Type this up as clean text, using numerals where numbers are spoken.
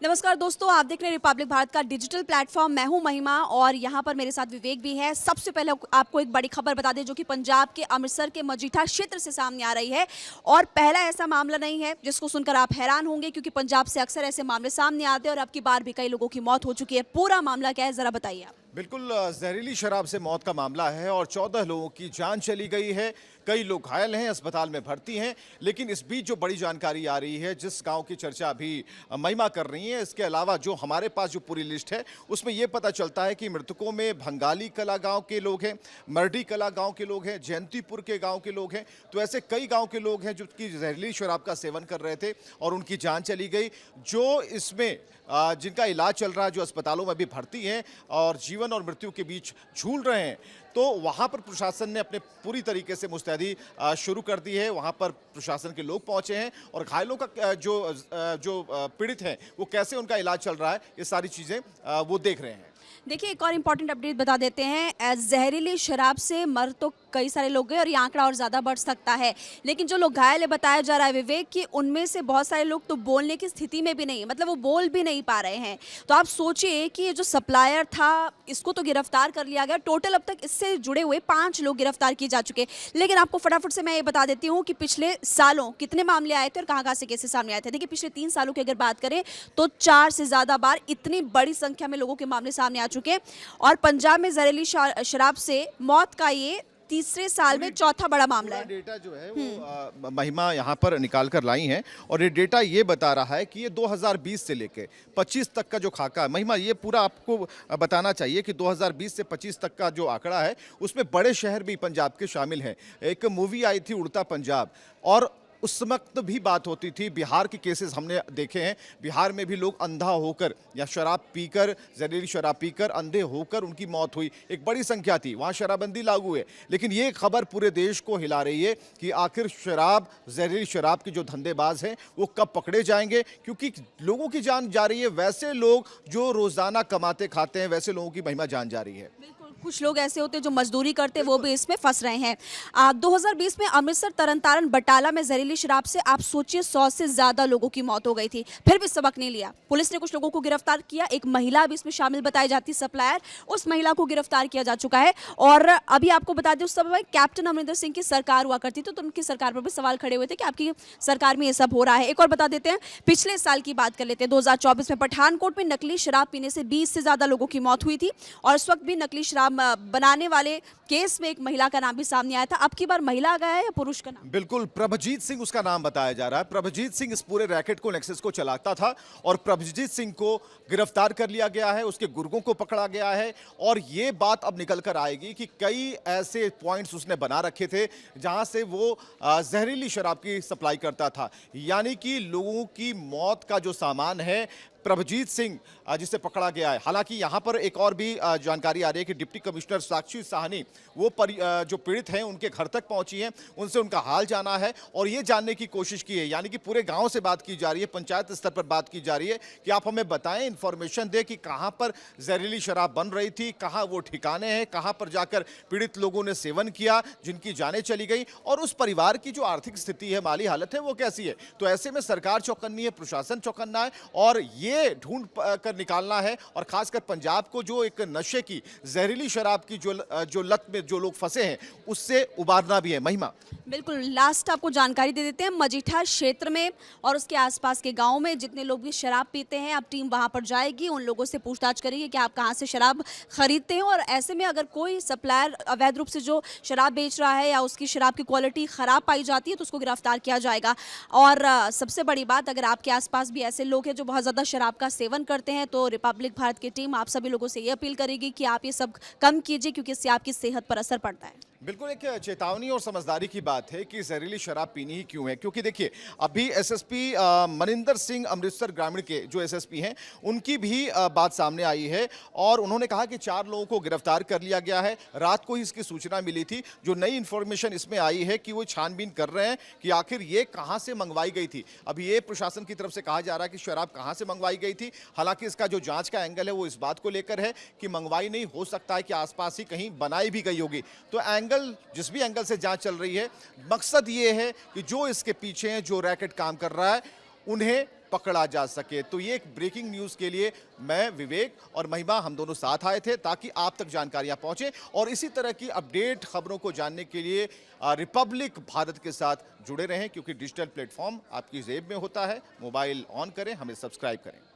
नमस्कार दोस्तों, आप देख रहे हैं रिपब्लिक भारत का डिजिटल प्लेटफॉर्म। मैं हूं महिमा और यहां पर मेरे साथ विवेक भी है। सबसे पहले आपको एक बड़ी खबर बता दें जो कि पंजाब के अमृतसर के मजीठा क्षेत्र से सामने आ रही है। और पहला ऐसा मामला नहीं है जिसको सुनकर आप हैरान होंगे, क्योंकि पंजाब से अक्सर ऐसे मामले सामने आते हैं और अब की बार भी कई लोगों की मौत हो चुकी है। पूरा मामला क्या है, जरा बताइए आप। बिल्कुल जहरीली शराब से मौत का मामला है और 14 लोगों की जान चली गई है। कई लोग घायल हैं, अस्पताल में भर्ती हैं। लेकिन इस बीच जो बड़ी जानकारी आ रही है, जिस गांव की चर्चा अभी महिमा कर रही है, इसके अलावा जो हमारे पास जो पूरी लिस्ट है उसमें यह पता चलता है कि मृतकों में भंगाली कला गांव के लोग हैं, मरडी कला गांव के लोग हैं, जयंतीपुर के गांव के लोग हैं। तो ऐसे कई गांव के लोग हैं जो कि जहरीली शराब का सेवन कर रहे थे और उनकी जान चली गई। जो इसमें जिनका इलाज चल रहा है, जो अस्पतालों में भी भर्ती हैं और जीवन और मृत्यु के बीच झूल रहे हैं, तो वहाँ पर प्रशासन ने अपने पूरी तरीके से मुस्तैदी शुरू कर दी है। वहाँ पर प्रशासन के लोग पहुँचे हैं और घायलों का जो पीड़ित हैं वो कैसे उनका इलाज चल रहा है, ये सारी चीज़ें वो देख रहे हैं। देखिए, एक और इम्पॉर्टेंट अपडेट बता देते हैं। जहरीली शराब से मर तो कई सारे लोग गए और ये आंकड़ा और ज़्यादा बढ़ सकता है। लेकिन जो लोग घायल है, बताया जा रहा है विवेक कि उनमें से बहुत सारे लोग तो बोलने की स्थिति में भी नहीं, मतलब वो बोल भी नहीं पा रहे हैं। तो आप सोचिए कि ये जो सप्लायर था, इसको तो गिरफ्तार कर लिया गया। टोटल अब तक इससे जुड़े हुए 5 लोग गिरफ्तार किए जा चुके। लेकिन आपको फटाफट से मैं ये बता देती हूँ कि पिछले सालों कितने मामले आए थे और कहाँ से केसेस सामने आए थे। देखिए, पिछले 3 सालों की अगर बात करें तो 4 से ज़्यादा बार इतनी बड़ी संख्या में लोगों के मामले सामने आ चुके हैं। और पंजाब में जहरीली शराब से मौत का ये तीसरे साल में चौथा बड़ा मामला है। डेटा जो है वो महिमा यहाँ पर निकाल कर लाई हैं और ये डेटा ये बता रहा है कि ये 2020 से लेके 25 तक का जो खाका है, महिमा ये पूरा आपको बताना चाहिए कि 2020 से 25 तक का जो आंकड़ा है उसमें बड़े शहर भी पंजाब के शामिल हैं। एक मूवी आई थी उड़ता पंजाब, और उस वक्त भी बात होती थी। बिहार के केसेस हमने देखे हैं, बिहार में भी लोग अंधा होकर या शराब पीकर, जहरीली शराब पीकर अंधे होकर उनकी मौत हुई। एक बड़ी संख्या थी, वहाँ शराबबंदी लागू है। लेकिन ये खबर पूरे देश को हिला रही है कि आखिर शराब, जहरीली शराब के जो धंधेबाज हैं वो कब पकड़े जाएंगे, क्योंकि लोगों की जान जा रही है। वैसे लोग जो रोजाना कमाते खाते हैं, वैसे लोगों की महिमा जान जा रही है। कुछ लोग ऐसे होते हैं जो मजदूरी करते हैं, वो भी इसमें फंस रहे हैं। 2020 में अमृतसर, तरनतारन, बटाला में जहरीली शराब से आप सोचिए 100 से ज्यादा लोगों की मौत हो गई थी। फिर भी सबक नहीं लिया। पुलिस ने कुछ लोगों को गिरफ्तार किया। एक महिला भी इसमें शामिल बताई जाती, सप्लायर, उस महिला को गिरफ्तार किया जा चुका है। और अभी आपको बता दें, उस समय कैप्टन अमरिंदर सिंह की सरकार हुआ करती थी, तो उनकी सरकार पर भी सवाल खड़े हुए थे कि आपकी सरकार में ये सब हो रहा है। एक और बता देते हैं, पिछले साल की बात कर लेते हैं। 2024 में पठानकोट में नकली शराब पीने से 20 से ज्यादा लोगों की मौत हुई थी और इस वक्त भी नकली शराब बनाने वाले केस में एक महिला का नाम भी सामने आया था। अब की बार महिला आ गया है या पुरुष का नाम? बिल्कुल, प्रभजीत सिंह उसका नाम बताया जा रहा है। प्रभजीत सिंह इस पूरे रैकेट को, नेक्सस को चलाता था और प्रभजीत सिंह को गिरफ्तार कर लिया गया है, उसके गुर्गों को पकड़ा गया है। और ये बात अब निकल कर आएगी कि कई ऐसे पॉइंट्स उसने बना रखे थे जहां से वो जहरीली शराब की सप्लाई करता था। यानी कि लोगों की मौत का जो सामान है, प्रभजीत सिंह जिसे पकड़ा गया है। हालांकि यहां पर एक और भी जानकारी आ रही है कि डिप्टी कमिश्नर साक्षी साहनी वो जो पीड़ित हैं उनके घर तक पहुंची हैं, उनसे उनका हाल जाना है और ये जानने की कोशिश की है। यानी कि पूरे गांव से बात की जा रही है, पंचायत स्तर पर बात की जा रही है कि आप हमें बताएं, इंफॉर्मेशन दें कि कहां पर जहरीली शराब बन रही थी, कहां वो ठिकाने हैं, कहां पर जाकर पीड़ित लोगों ने सेवन किया, जिनकी जानें चली गई, और उस परिवार की जो आर्थिक स्थिति है, माली हालत है, वो कैसी है। तो ऐसे में सरकार चौकन्नी है, प्रशासन चौकन्ना है और ये ढूंढ कर निकालना है। और खासकर पंजाब को जो एक नशे की, जहरीली शराब की जो लत में जो लोग फंसे हैं, उससे उबारना भी है। महिमा, बिल्कुल, लास्ट आपको जानकारी दे देते हैं। मजीठा क्षेत्र में और उसके आसपास के गांव में जितने लोग भी शराब पीते हैं, अब टीम वहां पर जाएगी, उन लोगों से पूछताछ करेगी कि आप कहां से शराब खरीदते हैं। और ऐसे में अगर कोई सप्लायर अवैध रूप से जो शराब बेच रहा है या उसकी शराब की क्वालिटी खराब पाई जाती है तो उसको गिरफ्तार किया जाएगा। और सबसे बड़ी बात, अगर आपके आसपास भी ऐसे लोग हैं जो बहुत ज़्यादा शराब का सेवन करते हैं, तो रिपब्लिक भारत की टीम आप सभी लोगों से ये अपील करेगी कि आप ये सब कम कीजिए, क्योंकि इससे आपकी सेहत पर असर पड़ता है। बिल्कुल एक चेतावनी और समझदारी की बात है कि जहरीली शराब पीनी ही क्यों है। क्योंकि देखिए, अभी एसएसपी मनिंदर सिंह अमृतसर ग्रामीण के जो एसएसपी हैं, उनकी भी बात सामने आई है और उन्होंने कहा कि 4 लोगों को गिरफ्तार कर लिया गया है। रात को ही इसकी सूचना मिली थी। जो नई इन्फॉर्मेशन इसमें आई है कि वो छानबीन कर रहे हैं कि आखिर ये कहाँ से मंगवाई गई थी। अभी ये प्रशासन की तरफ से कहा जा रहा है कि शराब कहाँ से मंगवाई गई थी। हालांकि इसका जो जांच का एंगल है वो इस बात को लेकर है कि मंगवाई नहीं, हो सकता है कि आसपास ही कहीं बनाई भी गई होगी। तो जिस भी एंगल से जांच चल रही है, मकसद ये है कि जो इसके पीछे है, जो रैकेट काम कर रहा है, उन्हें पकड़ा जा सके। तो ये एक ब्रेकिंग न्यूज़ के लिए मैं, विवेक और महिमा हम दोनों साथ आए थे ताकि आप तक जानकारियां पहुंचे और इसी तरह की अपडेट खबरों को जानने के लिए रिपब्लिक भारत के साथ जुड़े रहें, क्योंकि डिजिटल प्लेटफॉर्म आपकी जेब में होता है। मोबाइल ऑन करें, हमें सब्सक्राइब करें।